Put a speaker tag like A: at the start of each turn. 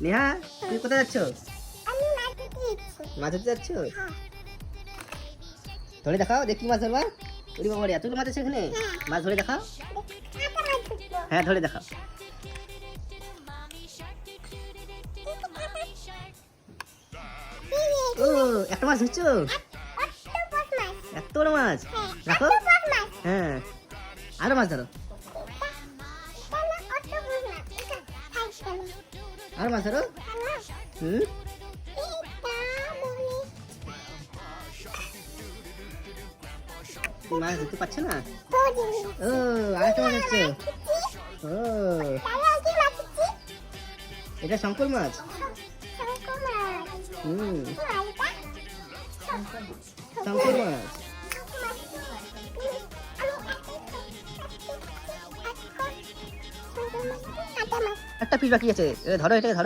A: নেহা তুমি কোথায় যাচ্ছ?
B: আমি মাছ ধরতে যাচ্ছি।
A: মাছ ধরতে যাচ্ছ?
B: হ্যাঁ।
A: ধরে দেখাও দেখি মাছ ধরবা। ওরে বাবা রে, এতগুলো মাছ আছে এখানে। মাছ ধরে দেখাও।
B: কাঁটা মাছ ধরবো।
A: হ্যাঁ ধরে দেখাও। ও একটা মাছ ধরছো?
B: অক্টোপাস মাছ।
A: এত বড় মাছ।
B: হ্যাঁ,
A: রাখো।
B: অক্টোপাস মাছ।
A: হ্যাঁ আরো মাছ ধরো।
B: তাহলে অক্টোপাস মাছ। এটা খাই
A: আরো মাছ ধরো। হুম মাছ ধরতে পারছো না? ও আরেকটা মাছ হচ্ছে। ও এটা শঙ্কর মাছ। হুম শঙ্কর মাছ। একটা পিস বাকি আছে, ধরো এটাকে ধরো।